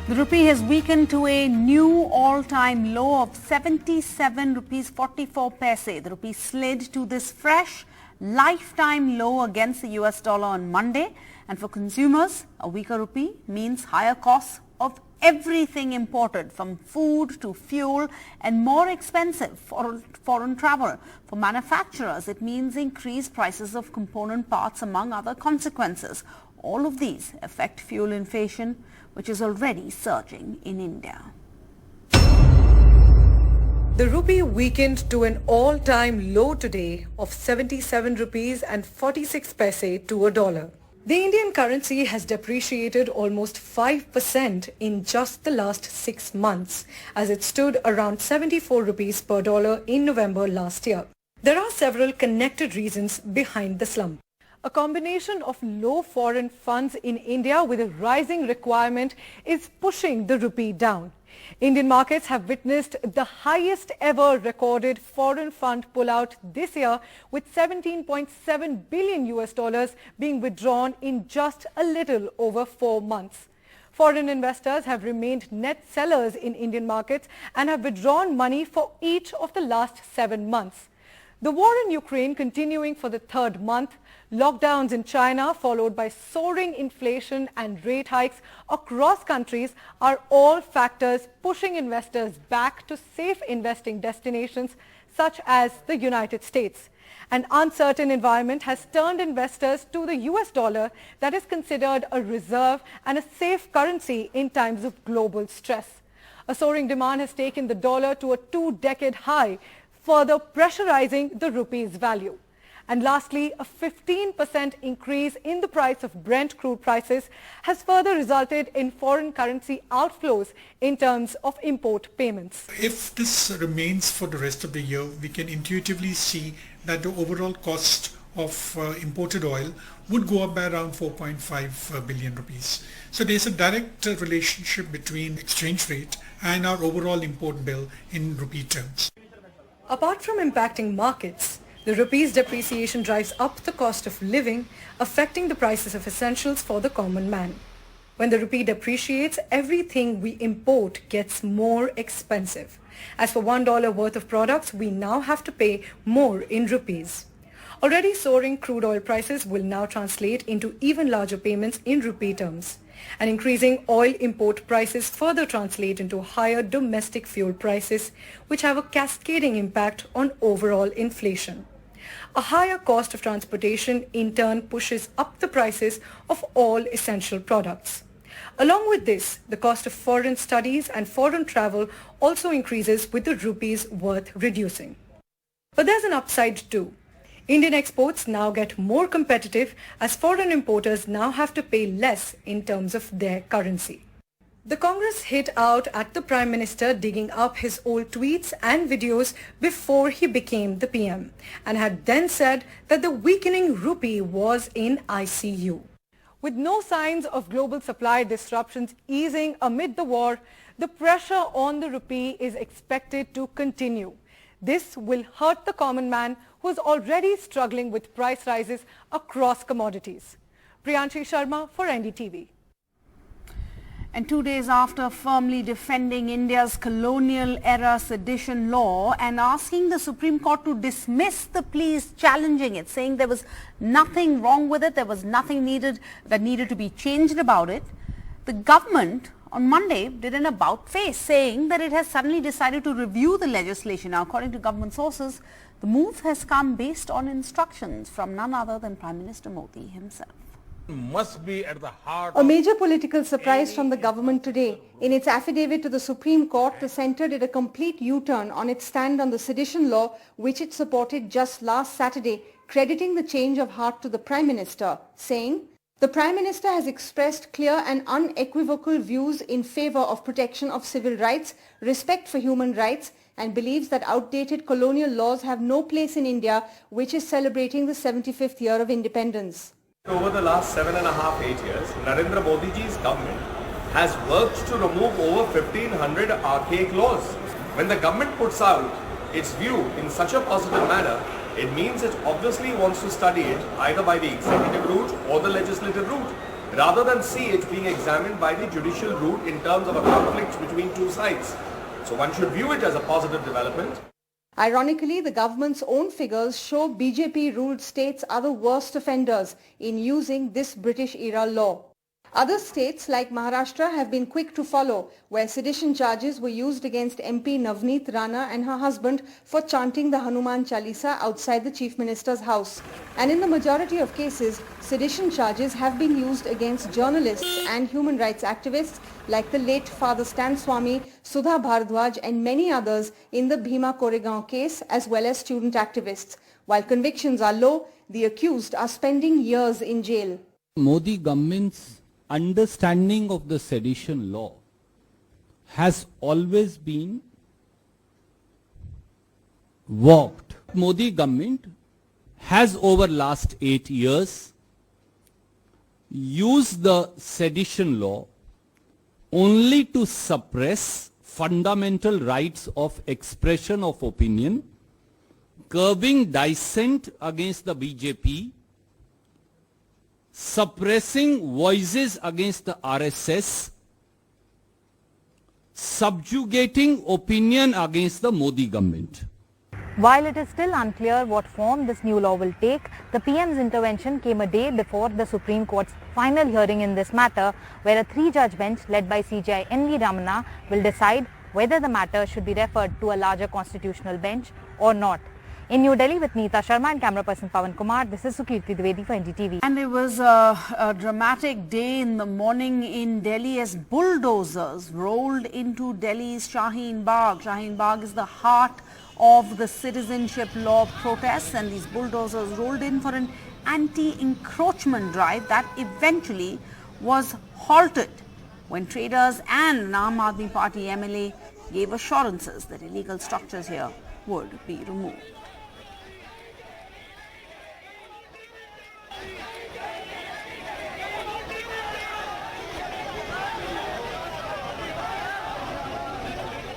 The rupee has weakened to a new all-time low of 77 rupees 44 paise. The rupee slid to this fresh lifetime low against the US dollar on Monday. And for consumers, a weaker rupee means higher costs of everything imported, from food to fuel, and more expensive for foreign travel. For manufacturers, it means increased prices of component parts, among other consequences. All of these affect fuel inflation, which is already surging in India. The rupee weakened to an all-time low today of 77 rupees and 46 paise to a dollar. The Indian currency has depreciated almost 5% in just the last 6 months, as it stood around 74 rupees per dollar in November last year. There are several connected reasons behind the slump. A combination of low foreign funds in India with a rising requirement is pushing the rupee down. Indian markets have witnessed the highest ever recorded foreign fund pullout this year, with 17.7 billion US dollars being withdrawn in just a little over 4 months. Foreign investors have remained net sellers in Indian markets and have withdrawn money for each of the last 7 months. The war in Ukraine continuing for the third month, lockdowns in China followed by soaring inflation and rate hikes across countries are all factors pushing investors back to safe investing destinations such as the United States. An uncertain environment has turned investors to the US dollar, that is considered a reserve and a safe currency in times of global stress. A soaring demand has taken the dollar to a 2-decade high, further pressurizing the rupee's value. And lastly, a 15% increase in the price of Brent crude prices has further resulted in foreign currency outflows in terms of import payments. If this remains for the rest of the year, we can intuitively see that the overall cost of imported oil would go up by around 4.5 billion rupees. So there's a direct relationship between exchange rate and our overall import bill in rupee terms. Apart from impacting markets, the rupee's depreciation drives up the cost of living, affecting the prices of essentials for the common man. When the rupee depreciates, everything we import gets more expensive. As for $1 worth of products, we now have to pay more in rupees. Already soaring crude oil prices will now translate into even larger payments in rupee terms. And increasing oil import prices further translate into higher domestic fuel prices, which have a cascading impact on overall inflation. A higher cost of transportation in turn pushes up the prices of all essential products. Along with this, the cost of foreign studies and foreign travel also increases with the rupee's worth reducing. But there's an upside too. Indian exports now get more competitive as foreign importers now have to pay less in terms of their currency. The Congress hit out at the Prime Minister digging up his old tweets and videos before he became the PM, and had then said that the weakening rupee was in ICU. With no signs of global supply disruptions easing amid the war, the pressure on the rupee is expected to continue. This will hurt the common man who is already struggling with price rises across commodities. Priyanshi Sharma for NDTV. And 2 days after firmly defending India's colonial era sedition law and asking the Supreme Court to dismiss the pleas challenging it, saying there was nothing wrong with it, there was nothing that needed to be changed about it, the government on Monday did an about-face, saying that it has suddenly decided to review the legislation. Now, according to government sources, the move has come based on instructions from none other than Prime Minister Modi himself. Must be at the heart. A major political surprise from the government today. In its affidavit to the Supreme Court, the centre did a complete U-turn on its stand on the sedition law, which it supported just last Saturday, crediting the change of heart to the Prime Minister, saying, "The Prime Minister has expressed clear and unequivocal views in favour of protection of civil rights, respect for human rights, and believes that outdated colonial laws have no place in India, which is celebrating the 75th year of independence." Over the last 7.5, 8 years, Narendra Modi ji's government has worked to remove over 1,500 archaic laws. When the government puts out its view in such a positive manner, it means it obviously wants to study it either by the executive route or the legislative route. rather than see it being examined by the judicial route in terms of a conflict between two sides. So one should view it as a positive development. Ironically, the government's own figures show BJP-ruled states are the worst offenders in using this British-era law. Other states like Maharashtra have been quick to follow, where sedition charges were used against MP Navneet Rana and her husband for chanting the Hanuman Chalisa outside the Chief Minister's house. And in the majority of cases, sedition charges have been used against journalists and human rights activists like the late Father Stan Swami, Sudha Bhardwaj and many others in the Bhima Koregaon case, as well as student activists. While convictions are low, the accused are spending years in jail. Modi government's understanding of the sedition law has always been warped. Modi government has over last 8 years used the sedition law only to suppress fundamental rights of expression of opinion, curbing dissent against the BJP, suppressing voices against the RSS, subjugating opinion against the Modi government. While it is still unclear what form this new law will take, the PM's intervention came a day before the Supreme Court's final hearing in this matter, where a 3-judge bench led by CJI N.V. Ramana will decide whether the matter should be referred to a larger constitutional bench or not. In New Delhi with Neeta Sharma and camera person Pawan Kumar, this is Sukirti Dwivedi for NDTV. And it was a dramatic day in the morning in Delhi as bulldozers rolled into Delhi's Shaheen Bagh. Shaheen Bagh is the heart of the citizenship law protests, and these bulldozers rolled in for an anti-encroachment drive that eventually was halted when traders and an Aam Aadmi Party MLA gave assurances that illegal structures here would be removed.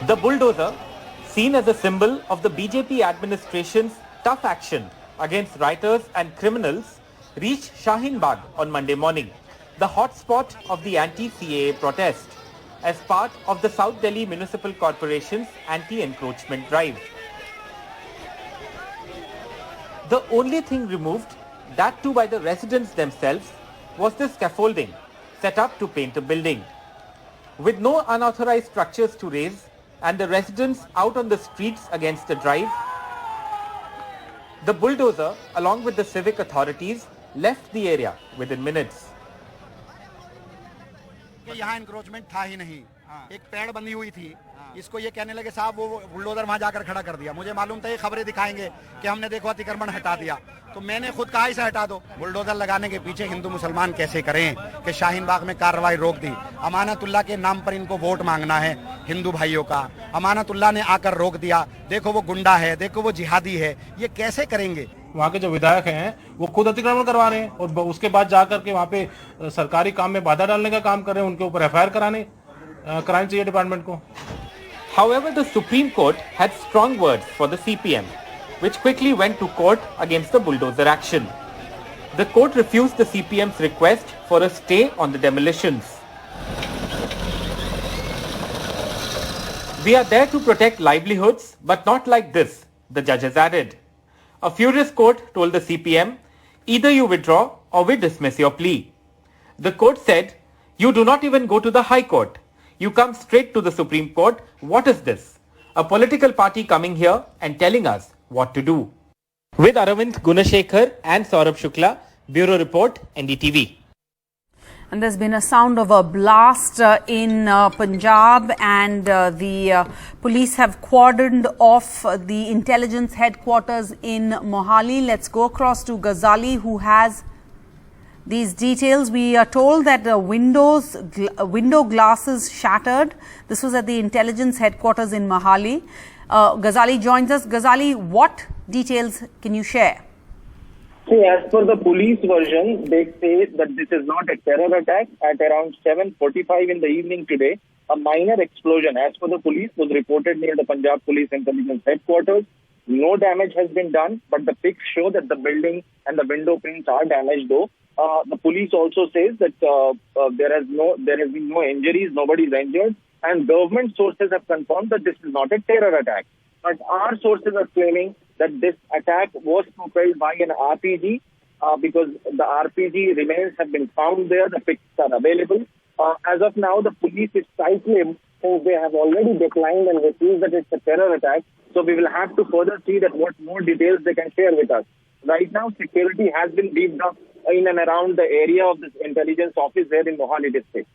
The bulldozer, seen as a symbol of the BJP administration's tough action against rioters and criminals, reached Shaheen Bagh on Monday morning, the hotspot of the anti-CAA protest, as part of the South Delhi Municipal Corporation's anti-encroachment drive. The only thing removed, that too by the residents themselves, was the scaffolding set up to paint a building. With no unauthorized structures to raise and the residents out on the streets against the drive, the bulldozer, along with the civic authorities, left the area within minutes. यहाँ encroachment था ही नहीं, एक पेड़ बंधी हुई थी, इसको ये कहने लगे साहब वो बुलडोजर वहां जाकर खड़ा कर दिया। मुझे मालूम था ये खबरें दिखाएंगे कि हमने देखो अतिक्रमण हटा दिया, तो मैंने खुद कहा इसे हटा दो। बुलडोजर लगाने के पीछे हिंदू मुसलमान कैसे करें कि शाहीन बाग में कार्रवाई रोक दी। अमानतुल्लाह के नाम पर इनको वोट मांगना है हिंदू भाइयों का, अमानतुल्लाह ने आकर रोक दिया। देखो वो गुंडा है, देखो वो जिहादी है, ये कैसे करेंगे। वहाँ के जो विधायक हैं वो खुद अतिक्रमण करवा रहे हैं और उसके बाद जाकर के वहाँ पे सरकारी काम में बाधा डालने का काम कर रहे हैं। उनके ऊपर FIR कराने चाहिए डिपार्टमेंट को। However, the Supreme Court had strong words for the CPM, which quickly went to court against the bulldozer action. The court refused the CPM's request for a stay on the demolitions. We are there to protect livelihoods, but not like this, the judges added. A furious court told the CPM, either you withdraw or we dismiss your plea. The court said, you do not even go to the High Court. You come straight to the Supreme Court. What is this? A political party coming here and telling us what to do. With Aravind Gunashekhar and Saurabh Shukla, Bureau Report, NDTV. And there's been a sound of a blast in Punjab, and the police have cordoned off the intelligence headquarters in Mohali. Let's go across to Ghazali, who has these details. We are told that the window glasses shattered. This was at the intelligence headquarters in Mohali. Ghazali joins us. Ghazali, what details can you share? See, as per the police version, they say that this is not a terror attack. At around 7:45 in the evening today, a minor explosion, as per the police, was reported near the Punjab Police Intelligence Headquarters. No damage has been done, but the pics show that the building and the window prints are damaged though. The police also says that there has been no injuries, nobody is injured, and government sources have confirmed that this is not a terror attack. But our sources are claiming that this attack was propelled by an RPG because the RPG remains have been found there, the pics are available. As of now, the police is tight-lipped since they have already declined and refused that it's a terror attack. So we will have to further see that what more details they can share with us. Right now, security has been beefed up in and around the area of this intelligence office there in Mohali district.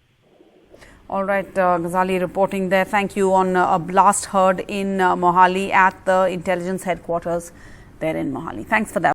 All right, Ghazali reporting there. Thank you. On a blast heard in Mohali at the intelligence headquarters there in Mohali. Thanks for that.